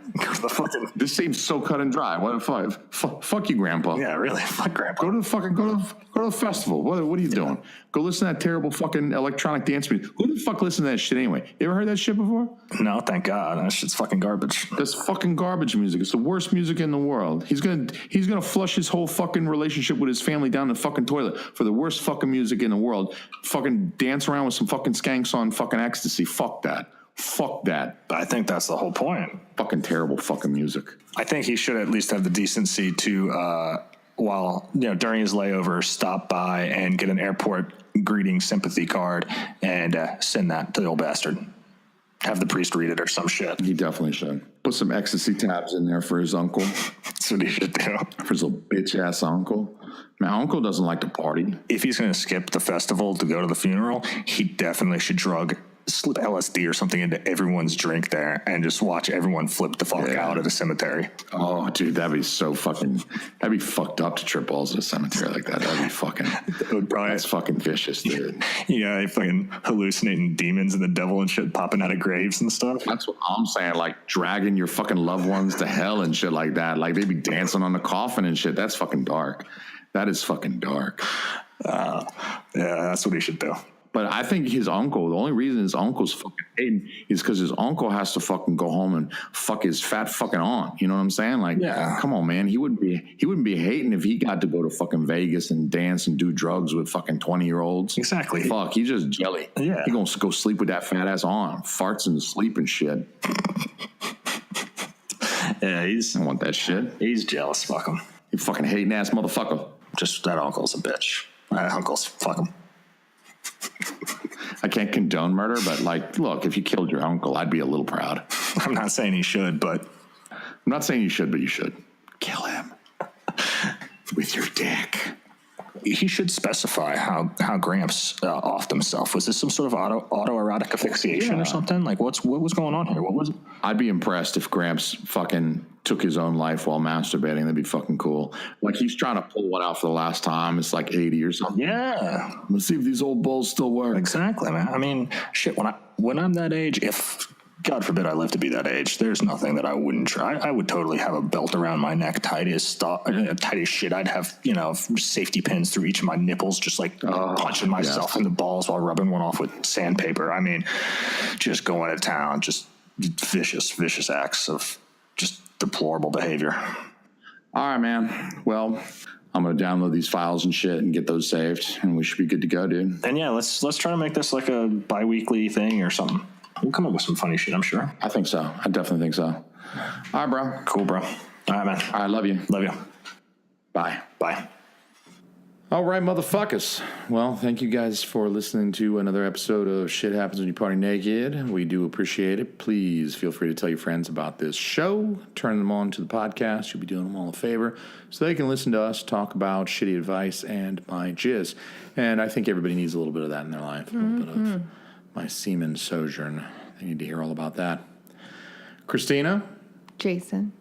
This seems so cut and dry. What? Fuck you, Grandpa. Yeah, really. Fuck Grandpa. Go to the festival. What are you doing? Go listen to that terrible fucking electronic dance music. Who the fuck listens to that shit anyway? You ever heard that shit before? No, thank God. That shit's fucking garbage. That's fucking garbage music. It's the worst music in the world. He's gonna flush his whole fucking relationship with his family down the fucking toilet for the worst fucking music in the world. Fucking dance around with some fucking skanks on fucking ecstasy. Fuck that. Fuck that. I think that's the whole point. Fucking terrible fucking music. I think he should at least have the decency to, while, during his layover, stop by and get an airport greeting sympathy card and send that to the old bastard. Have the priest read it or some shit. He definitely should. Put some ecstasy tabs in there for his uncle. That's what he should do. For his little bitch-ass uncle. My uncle doesn't like to party. If he's going to skip the festival to go to the funeral, he definitely should slip LSD or something into everyone's drink there and just watch everyone flip the fuck out at a cemetery. Oh, dude, that'd be fucked up to trip balls at a cemetery like that. That'd be fucking, that's fucking vicious, dude. Yeah, fucking hallucinating demons and the devil and shit popping out of graves and stuff. That's what I'm saying, like dragging your fucking loved ones to hell and shit like that. Like they'd be dancing on the coffin and shit. That's fucking dark. That is fucking dark. Yeah, that's what he should do. But I think his uncle, the only reason his uncle's fucking hating is because his uncle has to fucking go home and fuck his fat fucking aunt. You know what I'm saying? Like, come on, man. He wouldn't be hating if he got to go to fucking Vegas and dance and do drugs with fucking 20-year-olds. Exactly. Fuck, he's just jelly. Yeah. He gonna go sleep with that fat ass aunt, farts and sleep and shit. Yeah, I want that shit. He's jealous. Fuck him. You fucking hating ass motherfucker. Just that uncle's a bitch. That uncle's fuck him. I can't condone murder, but like, look, if you killed your uncle, I'd be a little proud. I'm not saying he should, but I'm not saying you should, but you should. Kill him with your dick. He should specify how Gramps offed himself. Was this some sort of autoerotic asphyxiation or something? Like, what was going on here? What was it? I'd be impressed if Gramps fucking took his own life while masturbating. That'd be fucking cool. Like, he's trying to pull one out for the last time. It's like 80 or something. Yeah. Let's see if these old balls still work. Exactly, man. I mean, shit, when I'm that age, if God forbid I live to be that age, there's nothing that I wouldn't try. I would totally have a belt around my neck, tight as shit. I'd have, safety pins through each of my nipples, just like punching myself in the balls while rubbing one off with sandpaper. I mean, just going to town, just vicious acts of just deplorable behavior. All right, man. Well, I'm going to download these files and shit and get those saved, and we should be good to go, dude. And yeah, let's try to make this like a bi-weekly thing or something. We'll come up with some funny shit, I'm sure. I think so. I definitely think so. All right, bro. Cool, bro. All right, man. All right, love you. Love you. Bye. Bye. All right, motherfuckers. Well, thank you guys for listening to another episode of Shit Happens When You Party Naked. We do appreciate it. Please feel free to tell your friends about this show. Turn them on to the podcast. You'll be doing them all a favor so they can listen to us talk about shitty advice and my jizz. And I think everybody needs a little bit of that in their life. A little bit of my semen sojourn. They need to hear all about that. Christina? Jason.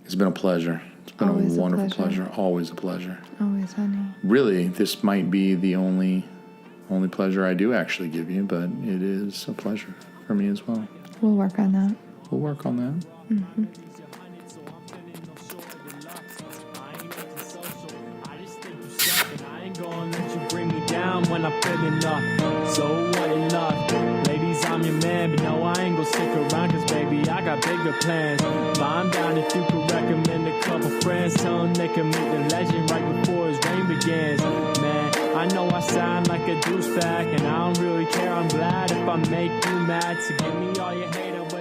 It's been a pleasure. It's been Always a wonderful pleasure. Always a pleasure. Always, honey. Really, this might be the only pleasure I do actually give you, but it is a pleasure for me as well. We'll work on that. We'll work on that. Mm-hmm. When I'm feeling up, so what enough? Ladies, I'm your man, but no, I ain't gon' stick around, cause baby, I got bigger plans. But I'm down if you could recommend a couple friends, tell them they can meet the legend right before his reign begins. Man, I know I sound like a douchebag, and I don't really care, I'm glad if I make you mad. So give me all your hate away.